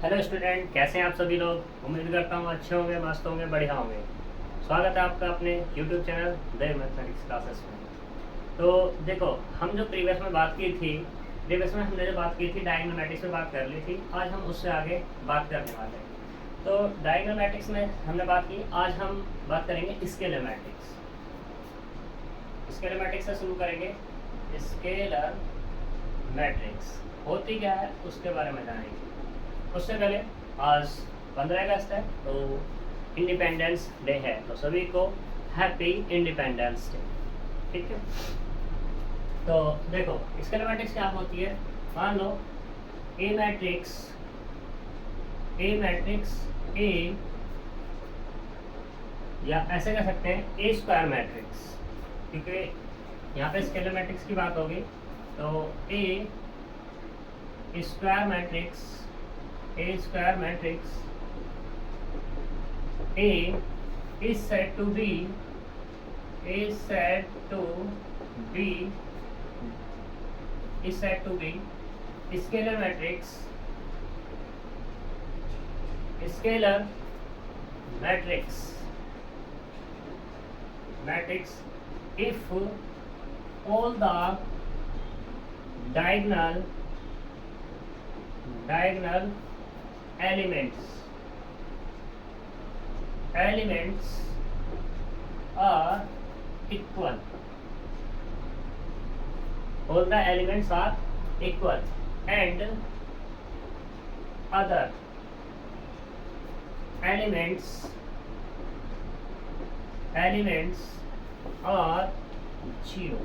Hello student, कैसे हैं आप सभी लोग। उम्मीद करता हूँ अच्छे होंगे, मस्त होंगे, बढ़िया होंगे। स्वागत है आपका अपने YouTube channel the mathematics classes में। तो देखो, हम जो प्रीवियस में बात की थी, प्रीवियस में हमने जो बात की थी डायग्नोमेटिक्स में बात कर ली थी। आज हम उससे आगे बात करने वाले हैं। तो डायग्नोमेटिक्स में हमने बात की, आज हम बात करेंगे स्केलेमेटिक्स। स्केलेमेटिक्स से शुरू करेंगे। स्केलर मैट्रिक्स होती क्या है उसके बारे में जानेंगे। उससे पहले आज 15 अगस्त है, तो इंडिपेंडेंस डे है, तो सभी को हैप्पी इंडिपेंडेंस डे। ठीक है, तो देखो स्केलेमेटिक्स क्या होती है। मान लो ए मैट्रिक्स ए, या ऐसे कह सकते हैं ए स्क्वायर मैट्रिक्स, क्योंकि यहाँ पे स्केलेमेटिक्स की बात होगी। तो a square matrix A is said to be scalar matrix if all the diagonal elements are equal. All the elements are equal and other elements are zero.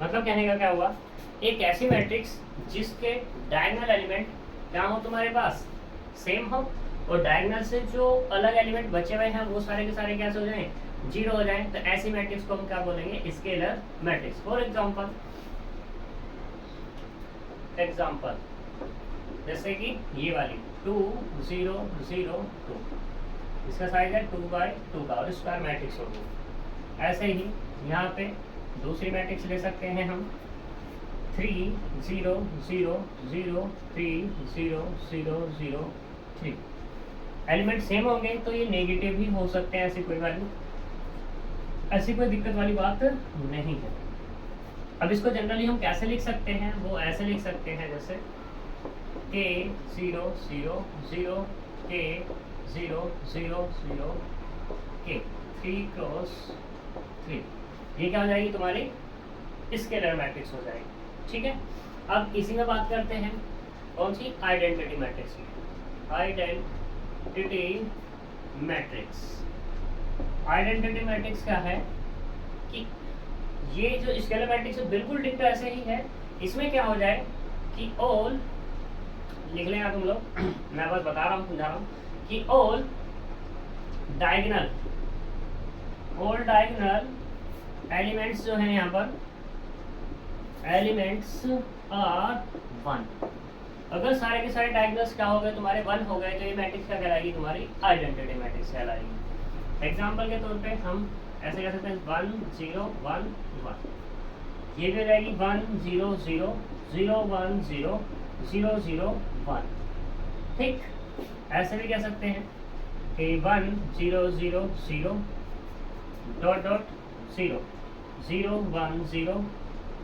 मतलब कहने का क्या हुआ, एक ऐसी मैट्रिक्स जिसके डायगोनल एलिमेंट क्या हो तुम्हारे पास, सेम हो, और डायगोनल से जो अलग एलिमेंट बचे हुए हैं वो सारे के सारे कैसे हो जाएं, जीरो हो जाएं। तो ऐसी मैट्रिक्स को हम क्या बोलेंगे, स्केलर मैट्रिक्स। फॉर एग्जांपल जैसे कि ये वाली 2 0 0 2, इसका साइज है 2/2 का, और स्क्वायर मैट्रिक्स होगी। ऐसे ही यहाँ पे दूसरी मैट्रिक्स ले सकते हैं हम 3 0 0 0 3 0 0 0 3। एलिमेंट सेम होंगे तो ये नेगेटिव ही हो सकते हैं, ऐसी कोई दिक्कत वाली बात नहीं है। अब इसको जनरली हम कैसे लिख सकते हैं, वो ऐसे लिख सकते हैं जैसे k 0 0 0 k 0 0 0 k 3 क्रॉस 3। ये क्या हो जाएगी, तुम्हारी स्केलर मैट्रिक्स हो जाएगी। ठीक है, अब इसी में बात करते हैं कौन सी, आइडेंटिटी मैट्रिक्स की। आइडेंटिटी मैट्रिक्स क्या है कि ये जो स्केलर मैट्रिक्स है बिल्कुल डिक्ट ऐसे ही है। इसमें क्या हो जाए कि ऑल लिख लेना तुम लोग मैं बस बता रहा हूँ, समझा रहा हूँ कि ऑल डायगोनल एलिमेंट्स जो हैं यहाँ पर, एलिमेंट्स आर 1। अगर सारे के सारे डायगोनल्स क्या हो गए तुम्हारे, 1 हो गए, तो ये मैट्रिक्स क्या कहलाएगी, तुम्हारी आइडेंटिटी मैट्रिक्स कहलाएगी। एग्जाम्पल के तौर पे हम ऐसे कह सकते हैं 1 0 1 1, ये भी हो जाएगी 1 0 0 0 1 0 0 0 1। ठीक, ऐसे भी कह सकते हैं कि 1 0 0 0 डॉट डॉट 0 0 1 0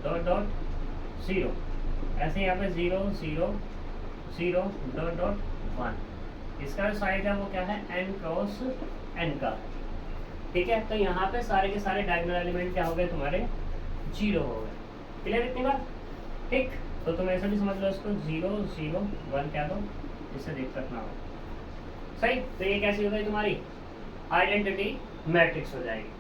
डॉट डॉट 0। ऐसे यहाँ पे 0 0 0 डॉट डॉट 1। इसका जो साइज है वो क्या है, n क्रॉस n का। ठीक है, तो यहाँ पे सारे के सारे डायगोनल एलिमेंट क्या हो गए, तुम्हारे 0 हो गए। क्लियर इतनी बात। ठीक, तो तुम ऐसा भी समझ लो इसको 0 0 1 क्या दो, इससे दिक्कत ना हो। सही, तो ये कैसी हो गई, तुम्हारी आइडेंटिटी मैट्रिक्स हो जाएगी।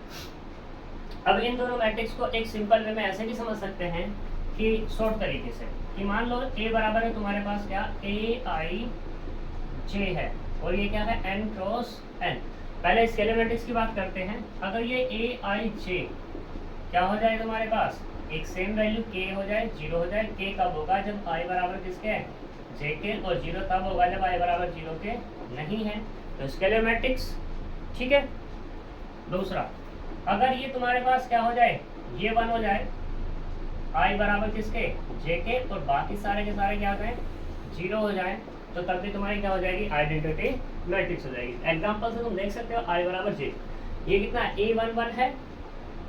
अब इन दोनों मैट्रिक्स को एक सिंपल वे में ऐसे भी समझ सकते हैं कि शॉर्ट तरीके से, कि मान लो A बराबर है तुम्हारे पास क्या, AIJ है, और ये क्या है, n क्रॉस n। पहले स्केलर मैट्रिक्स की बात करते हैं। अगर ये AIJ क्या हो जाए तुम्हारे पास, एक सेम वैल्यू k हो जाए, 0 हो जाए। k कब होगा, जब i बराबर किसके है, j के, और 0 तब होगा जब i बराबर 0 के नहीं है, तो स्केलर मैट्रिक्स। ठीक है, दूसरा अगर ये तुम्हारे पास क्या हो जाए, ये 1 हो जाए, i बराबर किसके, j के, और बाकी सारे के सारे क्या हो जाए जीरो हो जाए तो तब भी तुम्हारी क्या हो जाएगी, आइडेंटिटी मैट्रिक्स हो जाएगी। एग्जाम्पल से तुम देख सकते हो आई बराबर जे, ये कितना है, A11 है,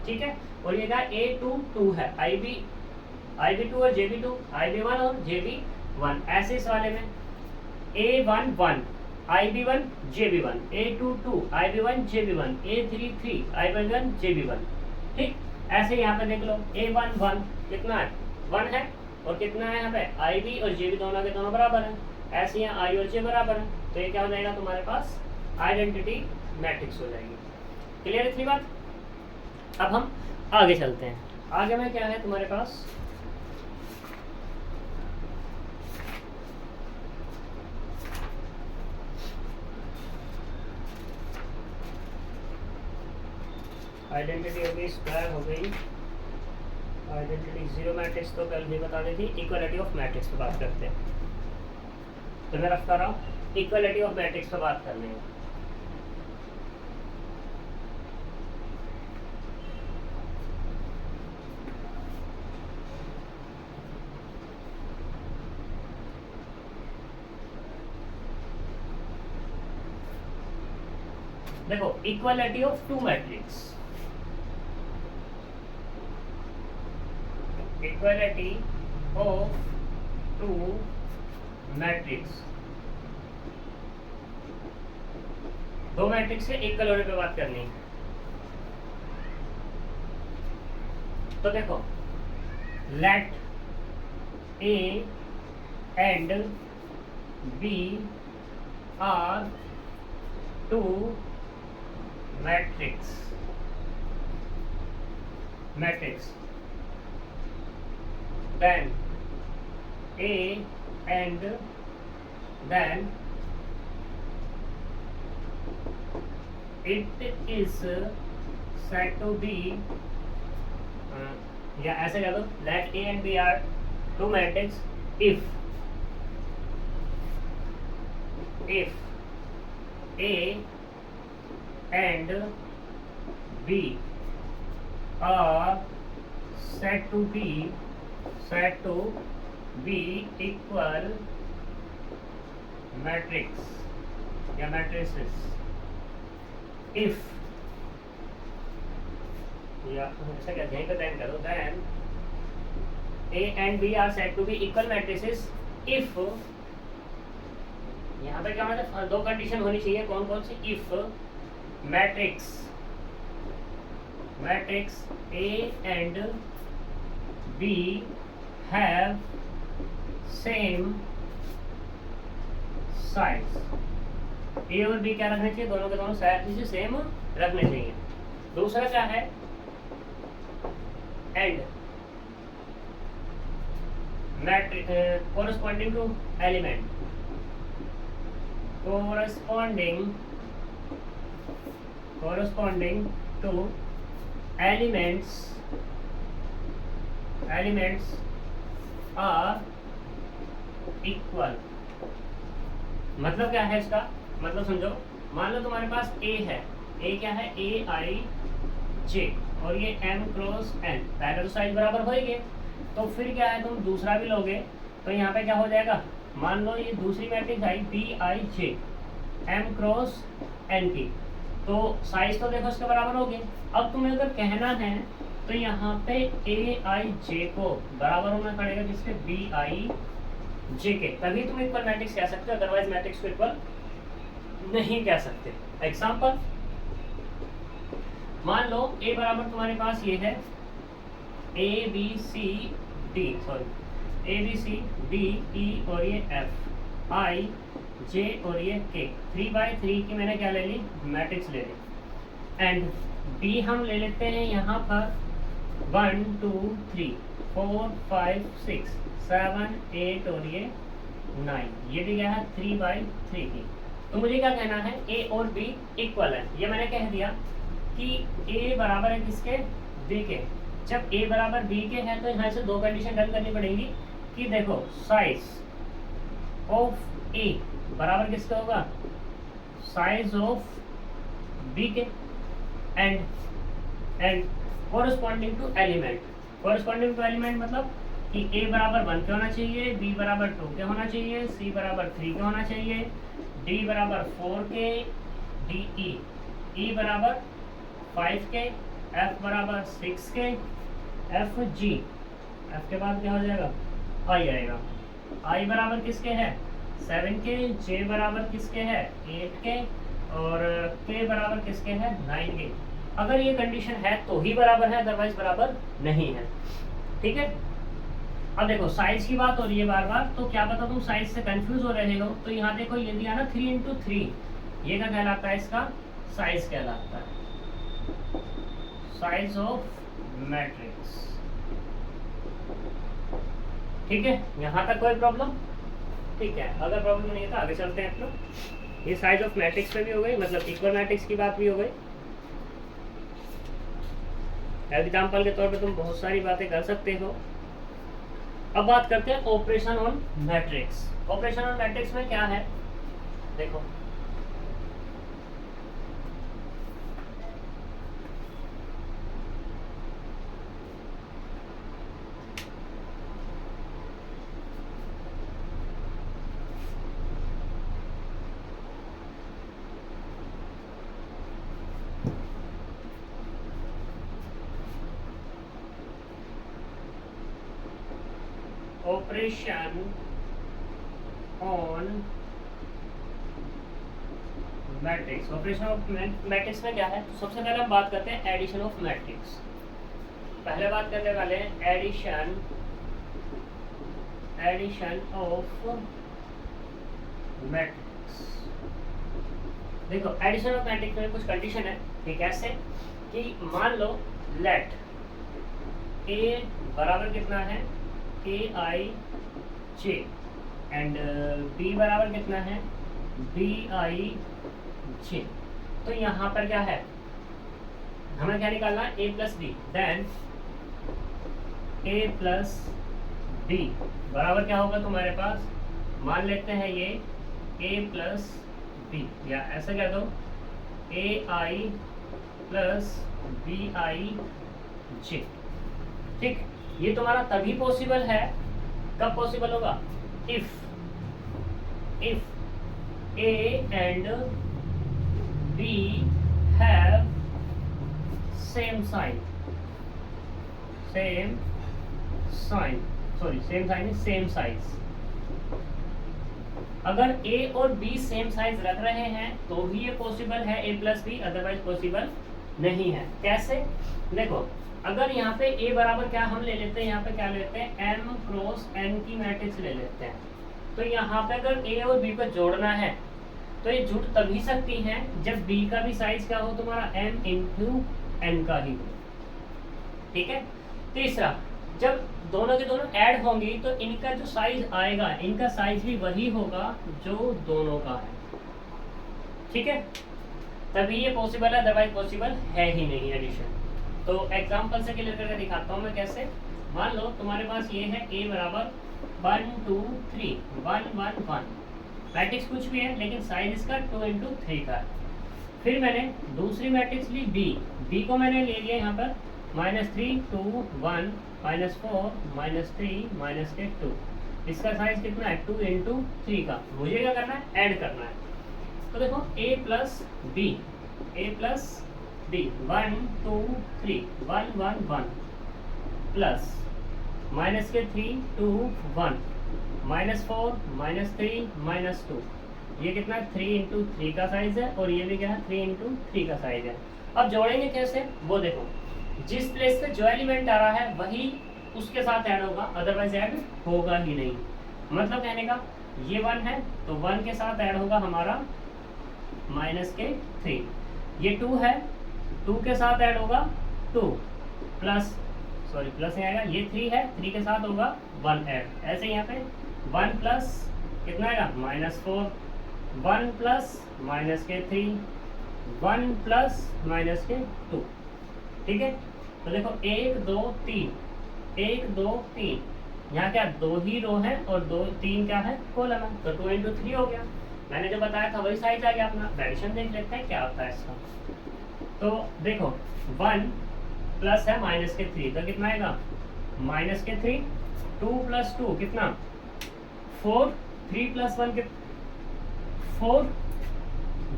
ठीक है, और ये क्या A22 है, IB2 और JB2, IB1 और JB1। ऐसे इस वाले में A11 IB1 JB1, A22 IB1 JB1, A33 IB1 JB1, ठीक। ऐसे यहाँ पे देख लो A11 कितना है, 1 है, और कितना है यहाँ पे IB और JB दोनों के दोनों बराबर हैं। ऐसे यहाँ I और J बराबर है, तो ये क्या हो जाएगा तुम्हारे पास, आइडेंटिटी मैट्रिक्स हो जाएगी। क्लियर है इतनी बात। अब हम आगे चलते हैं। आगे में क्या है तुम्हारे पास, आइडेंटिटी हो गई, स्क्वायर हो गई, आइडेंटिटी जीरो मैट्रिक्स तो कल भी बता दी थी। इक्वलिटी ऑफ मैट्रिक्स पे बात करते हैं, तो मैं रखता रहा हूँ इक्वलिटी ऑफ मैट्रिक्स पे बात करने में। देखो equality of two matrix, equality of two matrix, दो मैट्रिक्स से इक्वल होने पे बात करनी है। तो देखो let A and B are two matrix, then A and then it is said to be या ऐसे कह दो, let A and B are two matrices if A and B are said to be equal matrix या matrices if या ऐसा क्या यहीं पे then करो, then A and B are said to be equal matrices if, यहाँ पे क्या मतलब दो कंडीशन होनी चाहिए, कौन कौन सी, if matrix A and B have same size। A और B क्या रखने चाहिए, दोनों के दोनों साइज से सेम रखने चाहिए। दूसरा क्या है, and corresponding to element, corresponding to elements are equal। मतलब क्या है इसका, मतलब समझो, मान लो तुम्हारे पास A है, A क्या है, AIJ, और ये M क्रॉस N, पहले तो साइज बराबर होएंगे, तो फिर क्या है, तुम दूसरा भी लोगे तो यहाँ पे क्या हो जाएगा, मान लो ये दूसरी मैट्रिक्स आई BIJ M क्रॉस N की, तो साइज तो देखो इसके बराबर हो गए। अब तुम्हें अगर कहना है तो यहाँ पे AIJ को बराबर होना पड़ेगा किसके, BIJ के, तभी तुम इक्वल मैट्रिक्स कह सकते हो, अदरवाइज मैट्रिक्स को इक्वल नहीं कह सकते। एग्जांपल, मान लो A बराबर तुम्हारे पास ये है ABCD और ये F, I J और ये K, 3/3 की मैंने क्या ले ली, मैट्रिक्स ले ली। एंड B हम ले लेते हैं यहाँ पर 1 2 3 4 5 6 7 8 और ये 9, ये भी क्या है 3/3 की। तो मुझे क्या कहना है, A और B इक्वल है, ये मैंने कह दिया कि A बराबर है किसके, B के। जब A बराबर B के है तो यहाँ से दो कंडीशन डन करनी पड़ेगी कि देखो साइज ऑफ A बराबर किसका होगा, साइज ऑफ B के, एंड कोरस्पॉन्डिंग टू एलिमेंट मतलब कि a बराबर 1 के होना चाहिए, b बराबर 2 के होना चाहिए, c बराबर 3 के होना चाहिए, d बराबर 4 के, d e बराबर 5 के, f बराबर 6 के, f g, f के बाद क्या हो जाएगा, i आएगा। i बराबर किसके है 7 के, j बराबर किसके है 8 के, और k बराबर किसके है 9 के। अगर ये कंडीशन है तो ही बराबर है, अदरवाइज बराबर नहीं है। ठीक है, अब देखो साइज की बात हो रही है बार बार, तो क्या पता तुम साइज से कंफ्यूज हो रहे हो। तो यहाँ देखो ये दिया ना 3 इंटू 3, ये क्या कहलाता है, इसका साइज कहलाता है, साइज ऑफ मैट्रिक्स। ठीक है, यहाँ तक कोई प्रॉब्लम? ठीक है, अगर प्रॉब्लम नहीं है तो आगे चलते हैं अपना। ये साइज ऑफ मैट्रिक्स पे भी हो गई, मतलब इक्वल मैट्रिक्स की बात भी हो गई। एग्जाम्पल के तौर पे तुम बहुत सारी बातें कर सकते हो। अब बात करते हैं operation on matrix. Operation on matrix में क्या है, देखो operation on matrix. Operation of matrix में क्या है, तो सबसे पहले हम बात करते हैं एडिशन ऑफ मैट्रिक्स। पहले बात करने वाले हैं एडिशन ऑफ मैट्रिक्स। देखो एडिशन ऑफ मैट्रिक्स में कुछ कंडीशन है, ठीक है, ऐसे कि मान लो लेट ए बराबर कितना है ए आई जे एंड बी बराबर कितना है बी आई जे। तो यहाँ पर क्या है, हमें क्या निकालना है ए प्लस बी, देन ए प्लस बी बराबर क्या होगा तुम्हारे पास, मान लेते हैं ये ए प्लस बी, या ऐसा कह दो ए आई प्लस बी आई जे। ठीक, ये तुम्हारा तभी पॉसिबल है, कब पॉसिबल होगा, if A and B have same sign, same size. अगर ए और बी सेम साइज रख रहे हैं तो ही ये पॉसिबल है ए प्लस बी, अदरवाइज पॉसिबल नहीं है। कैसे, देखो अगर यहाँ पे a बराबर क्या हम ले लेते हैं, यहाँ पे क्या लेते हैं m क्रॉस n की मैट्रिक्स ले लेते हैं। तो यहाँ पे अगर a और b को जोड़ना है तो ये जुड़ तभी सकती हैं जब b का भी साइज क्या हो तुम्हारा m इंटू n का ही हो। ठीक है, तीसरा जब दोनों के दोनों ऐड होंगी तो इनका जो साइज आएगा, इनका साइज भी वही होगा जो दोनों का है। ठीक है, तभी ये पॉसिबल है, अदरवाइज पॉसिबल है ही नहीं एडिशन। तो एग्जाम्पल से क्लियर करके दिखाता हूँ मैं कैसे। मान लो तुम्हारे पास ये है a बराबर 1 2 3 1 1 1, मैट्रिक्स कुछ भी है लेकिन साइज इसका 2 इंटू 3 का है। फिर मैंने दूसरी मैट्रिक्स ली b को मैंने ले लिया यहाँ पर -3 2 1 -4 -3 -2, इसका साइज कितना है 2 इंटू 3 का। मुझे क्या करना है, ऐड करना है। तो देखो a plus B 1 2 3 1 1 1 plus minus के 3 2 1 -4 -3 -2, ये कितना 3 इंटू 3 का साइज है, और ये भी क्या है 3 इंटू 3 का साइज है। अब जोड़ेंगे कैसे, वो देखो जिस प्लेस पे जो एलिमेंट आ रहा है वही उसके साथ ऐड होगा, अदरवाइज ऐड होगा ही नहीं। मतलब कहने का ये 1 है तो 1 के साथ ऐड होगा हमारा -3, ये 2 है 2 के साथ ऐड होगा 2 प्लस नहीं आएगा, ये 3 है 3 के साथ होगा 1 ऐड। ऐसे यहाँ पे 1 प्लस कितना आएगा -4, 1 प्लस -3, 1 प्लस -2। ठीक है, तो देखो 1 2 3 1 2 3, यहाँ क्या 2 ही रो है और 3 क्या है कॉलम है, तो 2 इंटू 3 हो गया। मैंने जो बताया था वही साइज आ गया अपना। एडिशन देख लेते हैं क्या होता है इसका। तो देखो 1 प्लस है -3, तो कितना आएगा -3 2 प्लस 2 कितना 4, 3 प्लस 1 4,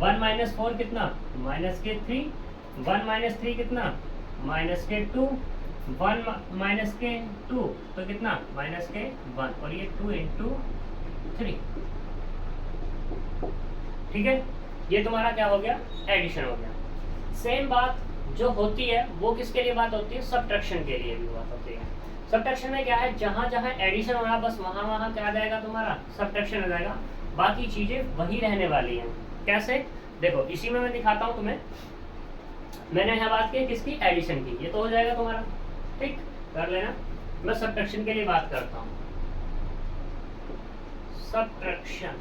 1 माइनस 4 कितना माइनस के 3, 1 माइनस 3 कितना माइनस के 2, 1 माइनस के 2 तो कितना माइनस के 1, और ये 2 इंटू 3। ठीक है, ये तुम्हारा क्या हो गया एडिशन हो गया। सेम बात जो होती है वो किसके लिए बात होती है, सब्ट्रैक्शन के लिए भी बात होती है। सब्ट्रैक्शन में क्या है, जहां जहां एडिशन हो रहा बस वहां वहां क्या आ जाएगा तुम्हारा सब्ट्रैक्शन हो जाएगा, बाकी चीजें वही रहने वाली हैं। कैसे देखो, इसी में मैं दिखाता हूं तुम्हें। मैंने यहाँ बात की किसकी, एडिशन की, ये तो हो जाएगा तुम्हारा, ठीक कर लेना। मैं सब्ट्रैक्शन के लिए बात करता हूँ, सब्ट्रैक्शन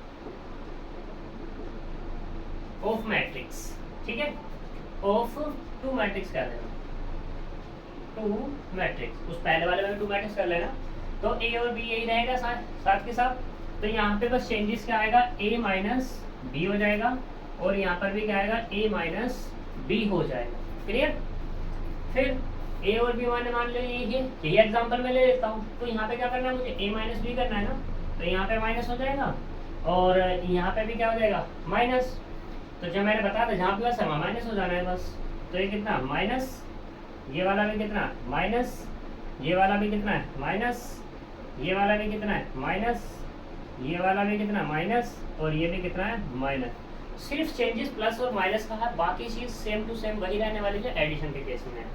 ऑफ मैट्रिक्स, ठीक है, ऑफ टू मैट्रिक्स कर लेना, टू मैट्रिक्स, उस पहले वाले में भी टू मैट्रिक्स कर लेना। तो ए और बी यही रहेगा साथ के साथ। तो यहाँ पे बस चेंजेस क्या आएगा, ए माइनस बी हो जाएगा, और यहाँ पर भी क्या आएगा, ए माइनस बी हो जाएगा। क्लियर। फिर ए और बी मान ले यही एग्जाम्पल में ले लेता हूँ। तो यहाँ पे क्या करना है मुझे, ए माइनस बी करना है ना, तो यहाँ पे माइनस हो जाएगा, और यहाँ पे भी क्या हो जाएगा माइनस। तो जब मैंने बताया था जहाँ प्लस है वहाँ माइनस हो जाना है बस। तो ये कितना माइनस, ये वाला भी कितना माइनस, ये वाला भी कितना है माइनस, ये वाला भी कितना है माइनस, ये वाला भी कितना माइनस, और ये भी कितना है माइनस। सिर्फ चेंजेस प्लस और माइनस का है, बाकी चीज सेम टू सेम वही रहने वाली जो एडिशन के केस में है।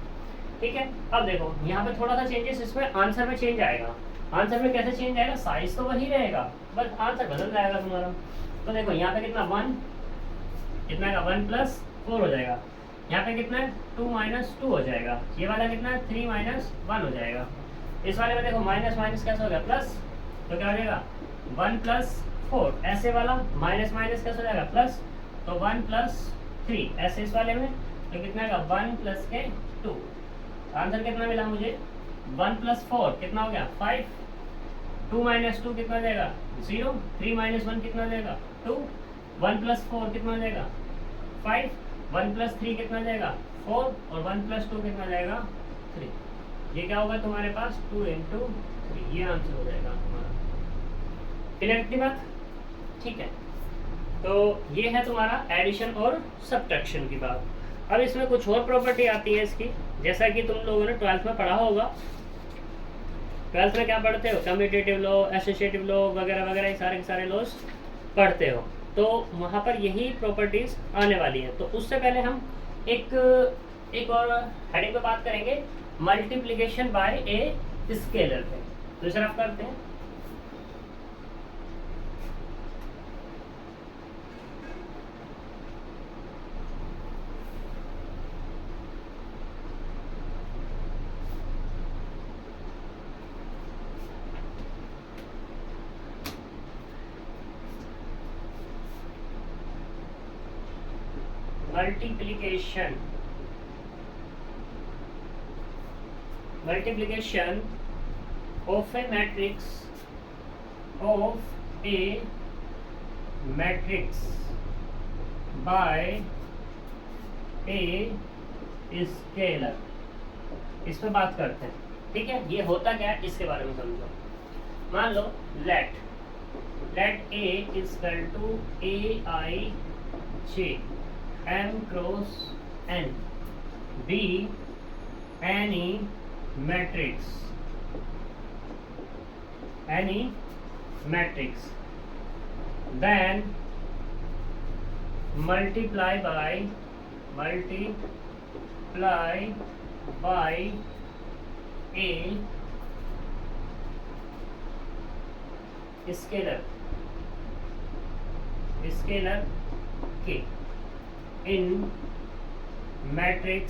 ठीक है, अब देखो यहाँ पे थोड़ा सा चेंजेस इसमें आंसर में चेंज आएगा। आंसर में कैसे चेंज आएगा, साइज तो वही रहेगा बस आंसर बदल जाएगा तुम्हारा। तो देखो यहाँ पे कितना 1, कितना का 1 प्लस 4 हो जाएगा, यहाँ पे कितना है 2 माइनस 2 हो जाएगा, ये वाला कितना है 3 माइनस 1 हो जाएगा। इस वाले में देखो माइनस माइनस कैसे हो गया प्लस, तो क्या हो जाएगा 1 प्लस 4। ऐसे वाला माइनस माइनस कैसे हो जाएगा प्लस, तो 1 प्लस 3। ऐसे इस वाले में तो कितना का 1 प्लस के 2। आंसर कितना मिला मुझे 1 प्लस 4 कितना हो गया 5, 2 माइनस 2 कितना हो जाएगा 0, 3 माइनस 1 कितना हो जाएगा 2, 1 प्लस 4 कितना हो जाएगा 5, 1 प्लस 3 कितना हो जाएगा 4, और 1 प्लस 2 कितना हो जाएगा 3। ये क्या होगा तुम्हारे पास 2 इंटू 3, ये आंसर हो जाएगा तुम्हारा। क्लियर की बात, ठीक है। तो ये है तुम्हारा एडिशन और सब्ट्रैक्शन की बात। अब इसमें कुछ और प्रॉपर्टी आती है इसकी, जैसा कि तुम लोगों ने 12th में पढ़ा होगा। 12th में क्या पढ़ते हो, कम्यूटेटिव लॉ, एसोसिएटिव लॉ वगैरह वगैरह, ये सारे के सारे लॉज पढ़ते हो। तो वहाँ पर यही प्रॉपर्टीज आने वाली हैं। तो उससे पहले हम एक और हेडिंग पे बात करेंगे, मल्टीप्लिकेशन बाय ए स्केलर पे। तो इसे आप करते हैं। multiplication of a matrix by a scalar, इस पे बात करते हैं। ठीक है, ये होता क्या है इसके बारे में समझो। मान लो let a equal to aij m cross n be any matrix then multiply by a scalar k in matrix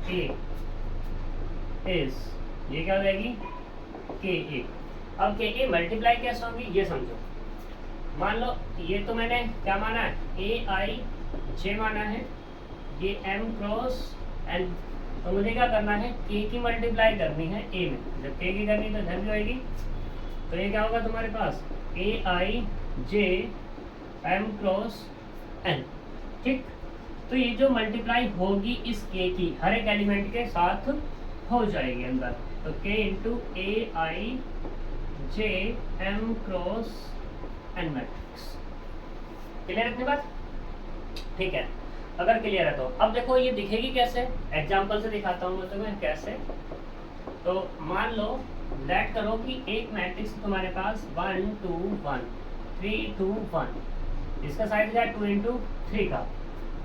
A is, ये क्या हो जाएगी के ए। अब के ए मल्टीप्लाई कैसे होगी ये समझो। मान लो ये तो मैंने क्या माना है, ए आई जे माना है, ये एम क्रॉस एन। तो मुझे क्या करना है, के की मल्टीप्लाई करनी है ए में। जब के की करनी तो इधर भी होगी, तो ये क्या होगा तुम्हारे पास ए I J M cross N. ठीक, तो ये जो मल्टीप्लाई होगी इस के की हर एक एलिमेंट के साथ हो जाएगी अंदर। तो k into A I J M cross N matrix. Clear है इतनी बात? ठीक है, अगर क्लियर है तो अब देखो ये दिखेगी कैसे, एग्जाम्पल से दिखाता हूँ मैं तुम्हें कैसे। तो मान लो लेट करो कि एक मैट्रिक्स तुम्हारे पास 1 2 1 3 2 1, इसका साइज है 2 इंटू 3 का।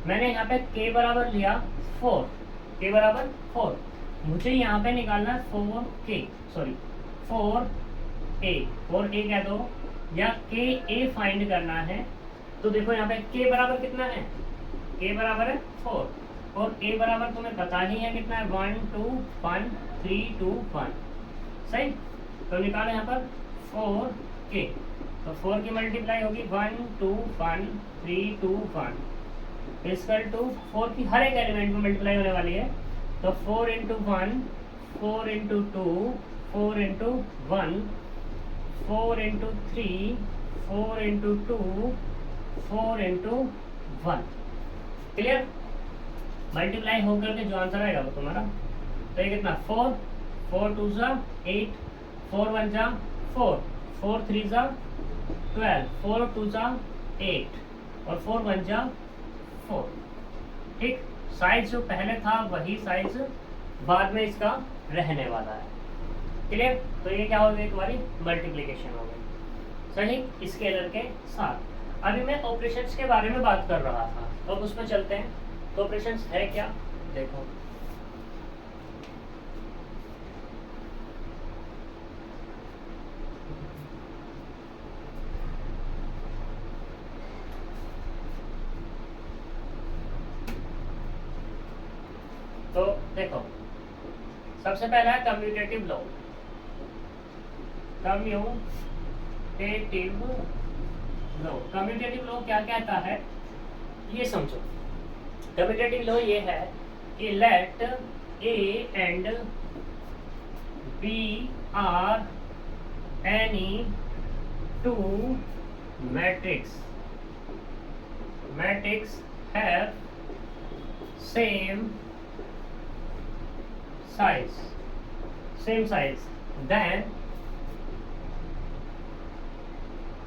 मैंने यहाँ पे k बराबर लिया 4, k बराबर 4, मुझे यहाँ पे निकालना है 4k, सॉरी 4a कह दो, या ka फाइंड करना है। तो देखो यहाँ पे k बराबर कितना है, k बराबर है 4 और a बराबर तुम्हें पता ही है कितना है 1 2 1 3 2 1, सही। तो निकालो यहाँ पर 4k, तो 4 की मल्टीप्लाई होगी 1 2 1 3 2 1 इसकल टू 4 की हर एक एलिमेंट में मल्टीप्लाई होने वाली है। तो 4 into 1 4 into 2 4 into 1 4 into 3 4 into 2 4 into 1। Clear? Multiply होकर के जो आंसर आएगा वो तुम्हारा, तो ये कितना 4 4 2 जा 8 4 1 जा 4 4 3 जा 12 4 2 जा 8 और 4 1 जा 4। ठीक, साइज जो पहले था वही साइज बाद में इसका रहने वाला है। क्लियर? तो ये क्या हो गई तुम्हारी मल्टीप्लिकेशन हो गई, सही, स्केलर के साथ। अभी मैं ऑपरेशंस के बारे में बात कर रहा था, तो अब उसमें चलते हैं। तो ऑपरेशंस है क्या, देखो तो देखो सबसे पहला है commutative law. Commutative law, commutative law क्या कहता है ये समझो। कम्यूटेटिव लॉ ये है कि let A and B are any two matrix have same size, then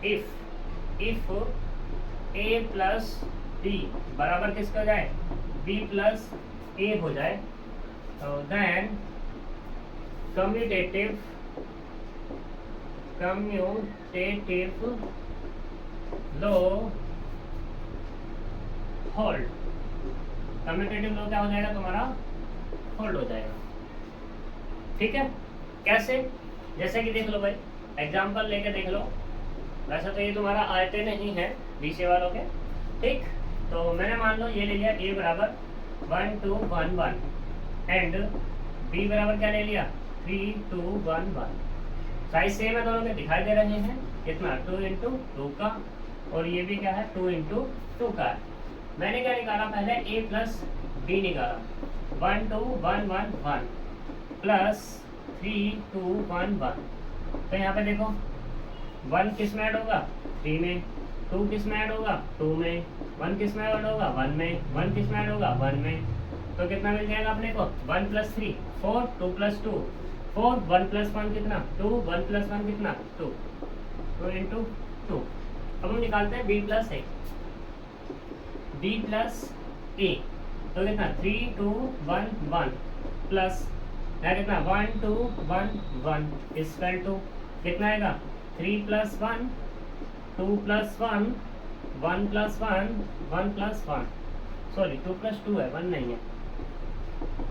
if a plus b बराबर किसका जाए, b plus a हो जाए, तो then commutative law hold। Commutative law क्या हो जाएगा तुम्हारा, होल्ड हो जाएगा। ठीक है, कैसे, जैसे कि देख लो भाई, एग्जाम्पल लेके देख लो। वैसे तो ये तुम्हारा आयते नहीं है बीचे वालों के, ठीक। तो मैंने मान लो ये ले लिया a बराबर 1 2 1 1 एंड b बराबर क्या ले लिया 3 2 1 1। साइज सेम है दोनों के, दिखाई दे रहे हैं कितना 2 इंटू 2 का, और ये भी क्या है 2 इंटू 2 का है। मैंने क्या निकाला, पहले a प्लस b निकाला, 1 2 1 1 1 प्लस 3 2 1 1। तो यहाँ पे देखो 1 किस में ऐड होगा 3 में, 2 किस में ऐड होगा 2 में, 1 किस में ऐड होगा 1 में, 1 किस में ऐड होगा 1 में। तो कितना मिल जाएगा अपने को 1 प्लस 3 4 2 प्लस 2 4 1 प्लस 1 कितना 2 1 प्लस 1 कितना 2 2 इंटू 2। अब हम निकालते हैं b plus a, b plus a तो कितना 3 2 1 1 प्लस कितना 1 2 1 1 इक्वल टू कितना आएगा 3 plus 1 2 plus 1 1 plus 1 1 plus 1, sorry 2 plus 2 है 1 नहीं है।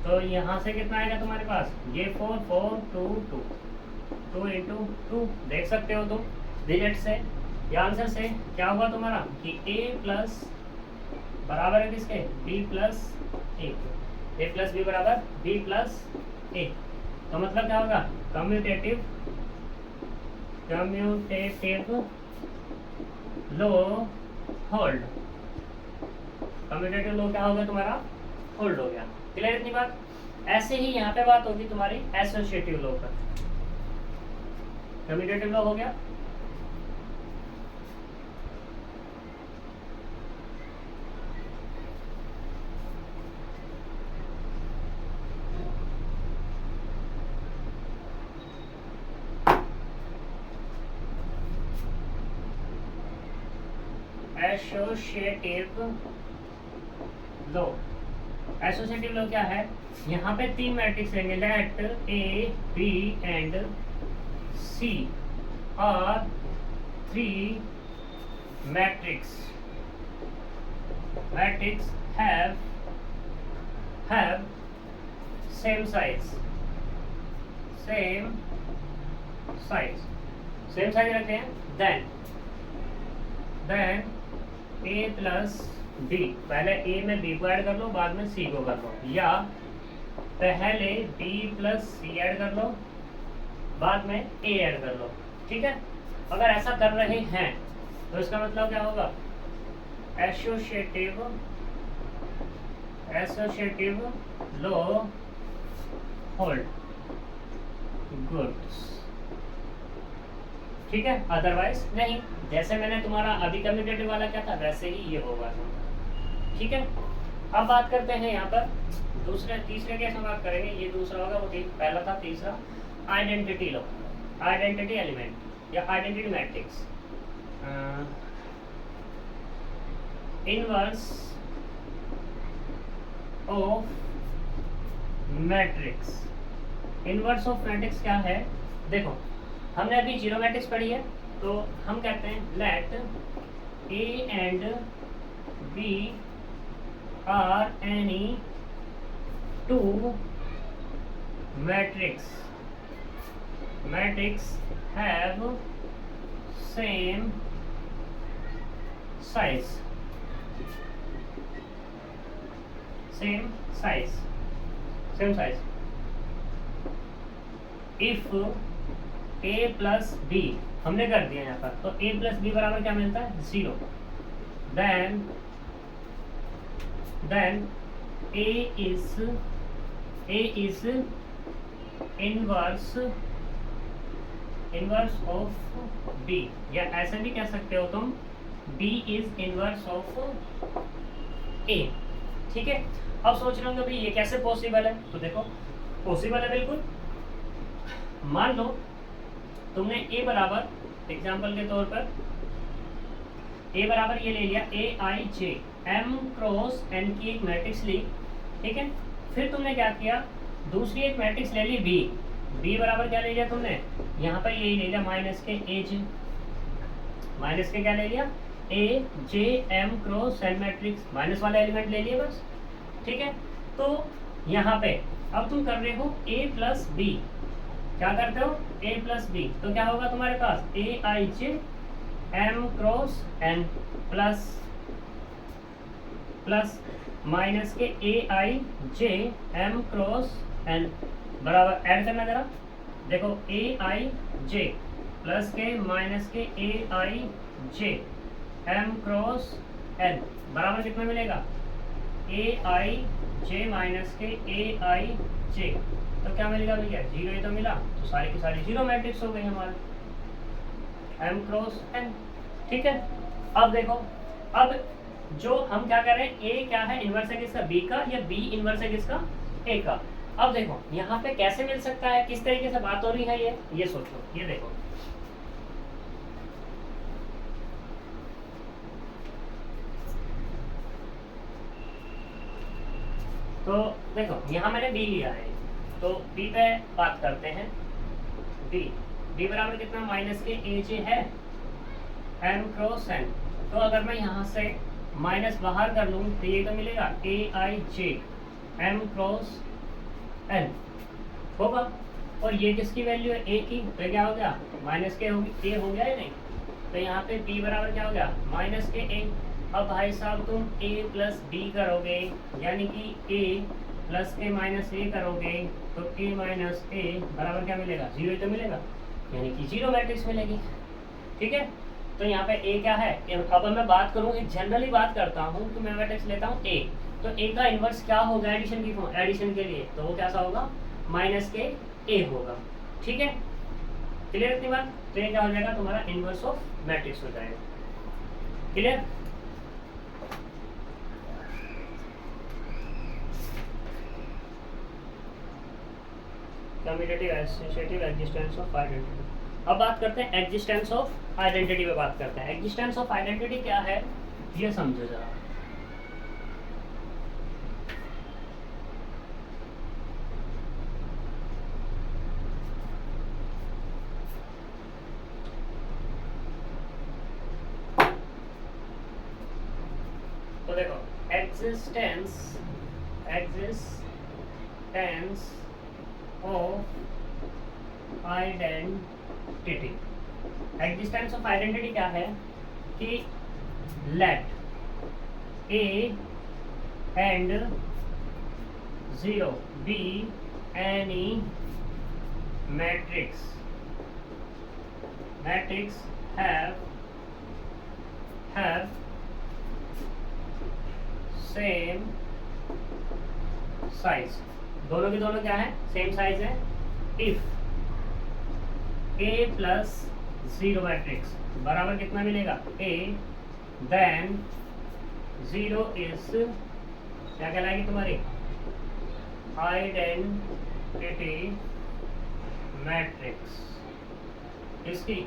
तो यहाँ से कितना आएगा तुम्हारे पास, ये 4 4 2 2 2 इंटू 2 देख सकते हो तुम डिजिट से या आंसर से क्या होगा तुम्हारा कि a प्लस बराबर है किसके b plus a, a plus b बराबर b प्लस a। तो मतलब क्या होगा कम्यूटेटिव लो होल्ड, कम्यूटेटिव लो क्या होगा तुम्हारा होल्ड हो गया। क्लियर इतनी बात? ऐसे ही यहाँ पे बात होगी तुम्हारी एसोसिएटिव लो पर। कम्यूटेटिव लो हो गया, एसोसिएटिव लो। एसोसिएटिव लो क्या है, यहाँ पे तीन मैट्रिक्स लेंगे, let A B and C are three matrix have same size रखते हैं, then a प्लस b, पहले a में b को ऐड कर लो, बाद में c को कर लो, या पहले b प्लस c ऐड कर लो, बाद में a ऐड कर लो। ठीक है, अगर ऐसा कर रहे हैं तो इसका मतलब क्या होगा, एसोसिएटिव लो होल्ड गुड्स। ठीक है, अदरवाइज नहीं। जैसे मैंने तुम्हारा अभी कम्यूटेटिव वाला क्या था वैसे ही ये होगा। ठीक है, अब बात करते हैं यहाँ पर तीसरे केस में बात करेंगे। ये दूसरा होगा, वो पहला था, तीसरा आइडेंटिटी लो, आइडेंटिटी एलिमेंट या identity matrix. Inverse of matrix, inverse of matrix क्या है, देखो हमने अभी जीरो मैट्रिक्स पढ़ी है, तो हम कहते हैं let A and B are any two matrix have same size if a plus B हमने कर दिया यहाँ पर, तो a प्लस बी बराबर क्या मिलता है, 0। Then a is inverse of b, या ऐसे भी कह सकते हो तुम b is inverse of a। ठीक है, अब सोच रहे होंगे भाई ये कैसे पॉसिबल है, तो देखो पॉसिबल है बिल्कुल। मान लो तुमने a बराबर, एग्जाम्पल के तौर पर a बराबर ये ले लिया aij m क्रॉस n की एक मैट्रिक्स ली। ठीक है, फिर तुमने क्या किया, दूसरी एक मैट्रिक्स ले ली b बराबर क्या ले लिया तुमने, यहाँ पर यही ले लिया माइनस के क्या ले लिया, a j m cross n matrix, minus वाला एलिमेंट ले लिया बस। ठीक है, तो यहाँ पे अब तुम कर रहे हो a प्लस बी, क्या करते हो a प्लस बी, तो क्या होगा तुम्हारे पास aij m cross n plus minus के aij m क्रॉस n बराबर, ऐड करना जरा, देखो aij प्लस के माइनस के aij m क्रॉस n बराबर कितना मिलेगा, aij माइनस के aij, तो क्या मिलेगा भैया, 0 ही तो मिला, तो सारी की सारी जीरो मैट्रिक्स हो गई हमारे m क्रॉस n। ठीक है, अब देखो, अब जो हम क्या कर रहे हैं, a क्या है, इनवर्स है किसका, b का, या b इनवर्स है किसका, a का। अब देखो यहाँ पे कैसे मिल सकता है, किस तरीके से बात हो रही है, ये सोचो, ये देखो, तो देखो यहाँ मैंने b लिया है, तो b पे बात करते हैं। b बराबर कितना, माइनस के aj है m क्रॉस n, तो अगर मैं यहाँ से माइनस बाहर कर लूँ तो ये तो मिलेगा aij m क्रॉस n होगा, और ये किसकी वैल्यू है, a की, तो क्या हो गया, माइनस के होगी, a हो गया है नहीं, तो यहाँ पे b बराबर क्या हो गया, माइनस के a। अब भाई साहब तुम a प्लस b करोगे, यानी कि a प्लस के माइनस a करोगे, तो a माइनस a बराबर क्या मिलेगा, 0 ही तो मिलेगा, यानी कि जीरो मैट्रिक्स मिलेगी। ठीक है, तो यहाँ पे a क्या है, अब मैं बात करूँ, एक जनरली बात करता हूँ, तो मैं मैट्रिक्स लेता हूँ a, तो a का इन्वर्स क्या होगा एडिशन के लिए, तो वो कैसा होगा, माइनस के a होगा। ठीक है, क्लियर इतनी बात, तो ये क्या हो जाएगा, तुम्हारा इन्वर्स ऑफ मैट्रिक्स हो जाएगा। Clear, commutative associative existence of identity. अब बात करते हैं एग्जिस्टेंस ऑफ आइडेंटिटी पे बात करते हैं। एग्जिस्टेंस ऑफ आइडेंटिटी क्या है, ये समझो जरा। तो देखो existence of identity, existence of identity क्या है कि let A and 0 B any matrix have same size, दोनों की दोनों क्या है, सेम साइज है। इफ a प्लस 0 मैट्रिक्स बराबर कितना मिलेगा, a, देन 0 इज क्या कहलाएगी तुम्हारी आइडेंटिटी मैट्रिक्स इसकी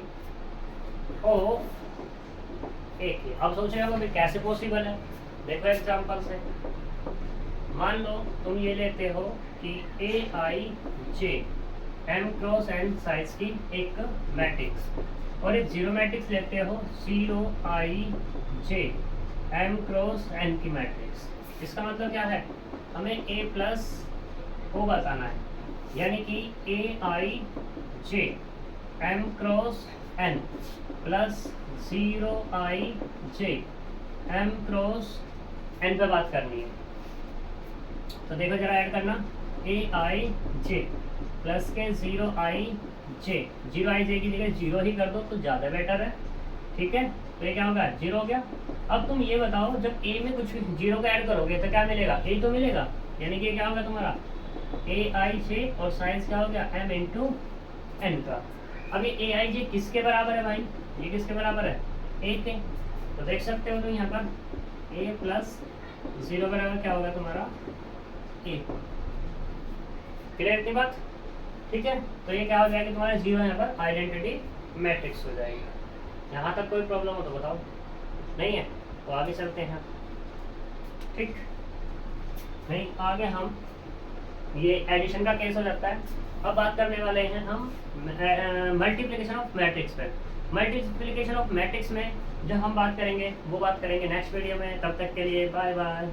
ऑफ ए की। अब सोच रहे हो कि कैसे पॉसिबल है, देखो एग्जांपल से। मान लो तुम ये लेते हो कि ए I J M cross N size की एक मैट्रिक्स और एक जीरो मैट्रिक्स लेते हो 0 आई जे एम क्रॉस एन की मैट्रिक्स। इसका मतलब क्या है, हमें ए प्लस ओ बताना है, यानी कि ए I J M cross N plus 0 I J M cross N पे बात करनी है। तो देखो जरा ऐड करना, ए आई जे प्लस के 0 आई जे, 0 आई जे की जगह 0 ही कर दो तो ज़्यादा बेटर है, ठीक है। तो ये क्या होगा, 0 हो गया। अब तुम ये बताओ जब ए में कुछ 0 का ऐड करोगे तो क्या मिलेगा, ए तो मिलेगा, यानी कि क्या होगा तुम्हारा ए आई जे और साइज क्या हो गया एम इंटू एन का। अब ये ए आई जे किसके बराबर है भाई, ये किसके बराबर है, ए के। तो देख सकते हो तुम यहाँ पर ए प्लस 0 बराबर क्या होगा तुम्हारा ए। क्लियर की बात, ठीक है। तो ये क्या हो जाएगा तुम्हारा 0 यहाँ पर आइडेंटिटी मैट्रिक्स हो जाएगी। यहाँ तक कोई प्रॉब्लम हो तो बताओ, नहीं है तो आगे चलते हैं, ठीक। नहीं आगे हम ये एडिशन का केस हो जाता है। अब बात करने वाले हैं हम मल्टीप्लिकेशन ऑफ मैट्रिक्स पर। मल्टीप्लिकेशन ऑफ मैट्रिक्स में जब हम बात करेंगे वो बात करेंगे नेक्स्ट वीडियो में। तब तक के लिए बाय बाय।